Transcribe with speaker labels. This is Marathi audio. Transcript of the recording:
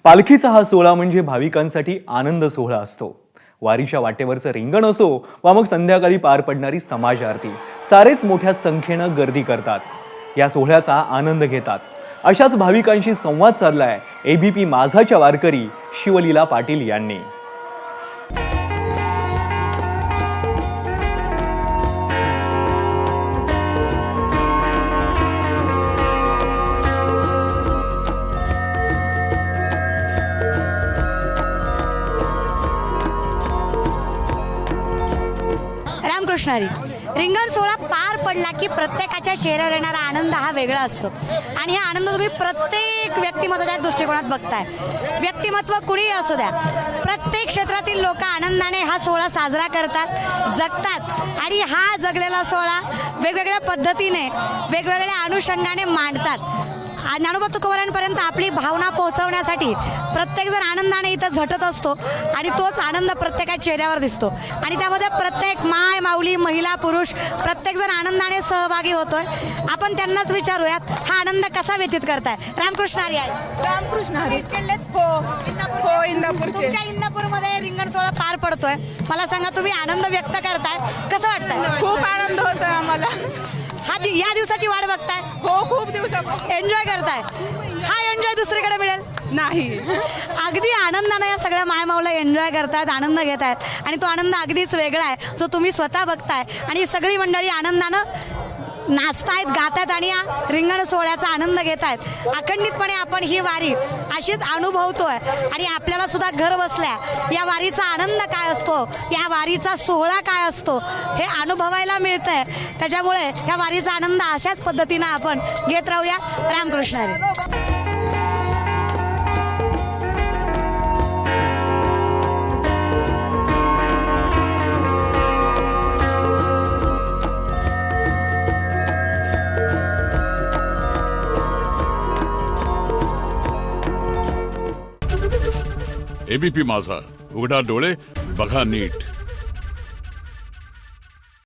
Speaker 1: पालखीचा हा सोहळा म्हणजे भाविकांसाठी आनंद सोहळा असतो। वारीच्या वाटेवरचं रिंगण असो वा मग संध्याकाळी पार पडणारी समाज आरती, सारेच मोठ्या संख्येनं गर्दी करतात, या सोहळ्याचा आनंद घेतात। अशाच भाविकांशी संवाद साधलाय एबीपी माझाच्या वारकरी शिवलीला पाटील यांनी।
Speaker 2: रामकृष्ण हरी। रिंगण सोहळा पार पडला की प्रत्येकाच्या चेहऱ्यावर येणारा आनंद हा वेगळा असतो आणि हा आनंद तुम्ही प्रत्येक व्यक्तिमत्वाच्या दृष्टिकोनात बघताय। व्यक्तिमत्व कुणीही असू द्या, प्रत्येक क्षेत्रातील लोक आनंदाने हा सोहळा साजरा करतात, जगतात आणि हा जगलेला सोहळा वेगवेगळ्या पद्धतीने वेगवेगळ्या अनुषंगाने मांडतात। ज्ञानोबा तुकोबारांपर्यंत आपली भावना पोहोचवण्यासाठी प्रत्येकजण आनंदाने इथं झटत असतो आणि तोच आनंद प्रत्येकाच्या चेहऱ्यावर दिसतो आणि त्यामध्ये प्रत्येक माय माऊली महिला पुरुष प्रत्येकजण आनंदाने सहभागी होतोय। आपण त्यांनाच विचारूयात, हा आनंद कसा व्यतीत करताय? रामकृष्ण हरी आहे।
Speaker 3: रामकृष्ण हरी।
Speaker 2: हो,
Speaker 3: इंदापूरचे।
Speaker 2: तुमच्या इंदापूरमध्ये रिंगण सोहळा पार पडतोय, मला सांगा तुम्ही आनंद व्यक्त करताय, कसं वाटतंय?
Speaker 3: खूप आनंद होतोय आम्हाला।
Speaker 2: या दिवसाची वाट बघताय?
Speaker 3: हो, खूप दिवसापासून
Speaker 2: एन्जॉय करताय। हा एन्जॉय दुसरीकडे मिळेल
Speaker 3: नाही।
Speaker 2: अगदी आनंदाने या सगळ्या मायमाऊला एन्जॉय करतायत, आनंद घेत आहेत आणि तो आनंद अगदीच वेगळा आहे जो तुम्ही स्वतः बघताय आणि सगळी मंडळी आनंदानं नाचतायत, गातायत आणि या रिंगण सोहळ्याचा आनंद घेत आहेत। अखंडितपणे आपण ही वारी अशीच अनुभवतोय आणि आपल्याला सुद्धा घर बसल्या या वारीचा आनंद काय असतो, या वारीचा सोहळा काय असतो हे अनुभवायला मिळतंय। त्याच्यामुळे या वारीचा आनंद अशाच पद्धतीनं आपण घेत राहूया। रामकृष्ण हरी।
Speaker 4: एबीपी माझा, उघडा डोळे बघा नीट।